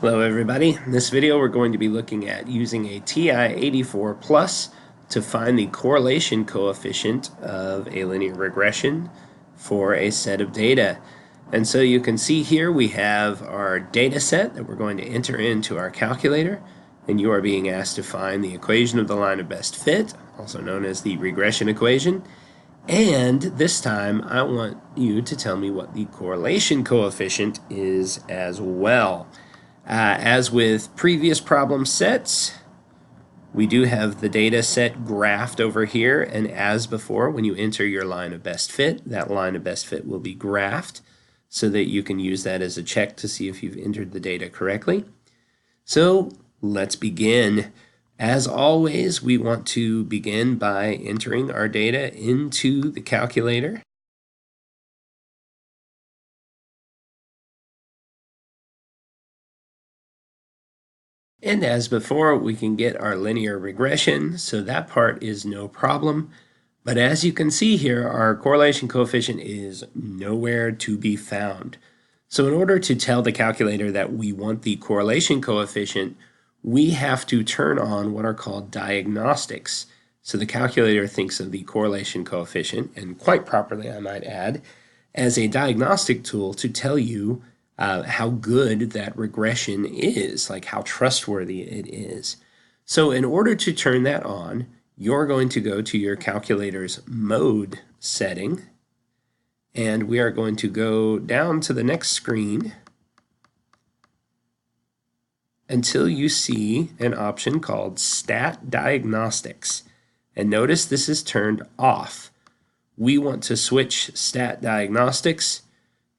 Hello everybody. In this video we're going to be looking at using a TI-84 Plus to find the correlation coefficient of a linear regression for a set of data. And so you can see here we have our data set that we're going to enter into our calculator, and you are being asked to find the equation of the line of best fit, also known as the regression equation. And this time I want you to tell me what the correlation coefficient is as well. As with previous problem sets, we do have the data set graphed over here, and as before, when you enter your line of best fit, that line of best fit will be graphed so that you can use that as a check to see if you've entered the data correctly. So let's begin. As always, we want to begin by entering our data into the calculator. And as before, we can get our linear regression, so that part is no problem. But as you can see here, our correlation coefficient is nowhere to be found. So in order to tell the calculator that we want the correlation coefficient, we have to turn on what are called diagnostics. So the calculator thinks of the correlation coefficient, and quite properly I might add, as a diagnostic tool to tell you how good that regression is, like how trustworthy it is. So in order to turn that on, you're going to go to your calculator's mode setting, and we are going to go down to the next screen until you see an option called Stat Diagnostics. And notice this is turned off. We want to switch Stat Diagnostics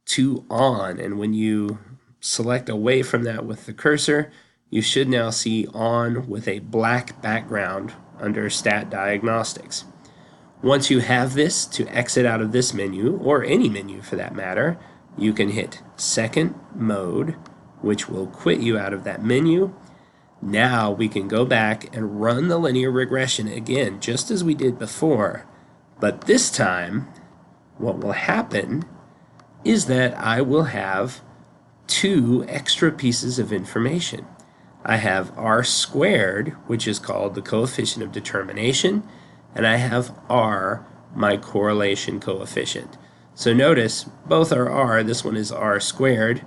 to on, and when you select away from that with the cursor, you should now see on with a black background under Stat Diagnostics. Once you have this, to exit out of this menu, or any menu for that matter, you can hit Second Mode, which will quit you out of that menu. Now we can go back and run the linear regression again, just as we did before, but this time what will happen is that I will have two extra pieces of information. I have r squared, which is called the coefficient of determination, and I have r, my correlation coefficient. So notice both are r. This one is r squared.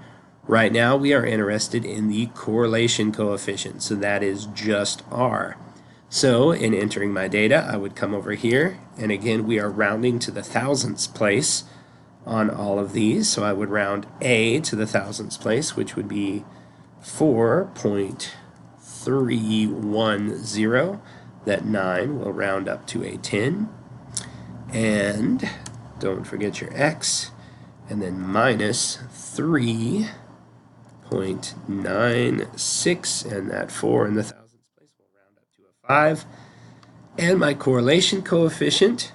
Right now we are interested in the correlation coefficient, so that is just r. So in entering my data, I would come over here, and again we are rounding to the thousandths place on all of these, so I would round a to the thousandths place, which would be 4.310. That 9 will round up to a 10, and don't forget your x, and then minus 3.96, and that 4 in the thousandths place will round up to a 5, and my correlation coefficient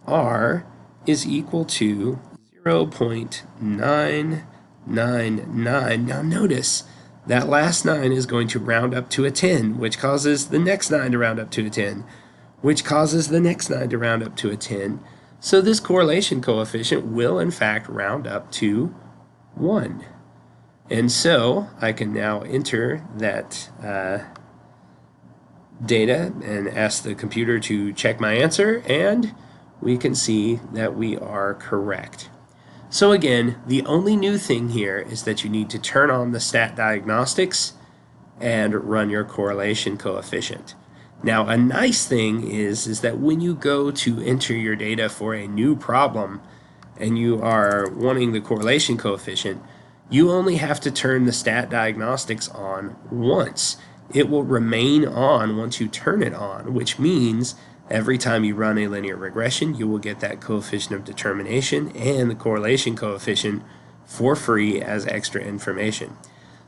r is equal to 0.999. Now notice that last 9 is going to round up to a 10, which causes the next 9 to round up to a 10, which causes the next 9 to round up to a 10. So this correlation coefficient will in fact round up to 1. And so I can now enter that data and ask the computer to check my answer, and we can see that we are correct. So again, the only new thing here is that you need to turn on the stat diagnostics and run your correlation coefficient. Now a nice thing is that when you go to enter your data for a new problem and you are wanting the correlation coefficient, you only have to turn the stat diagnostics on once. It will remain on once you turn it on, which means every time you run a linear regression, you will get that coefficient of determination and the correlation coefficient for free as extra information.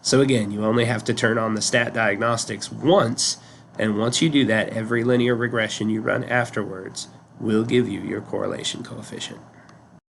So again, you only have to turn on the stat diagnostics once, and once you do that, every linear regression you run afterwards will give you your correlation coefficient.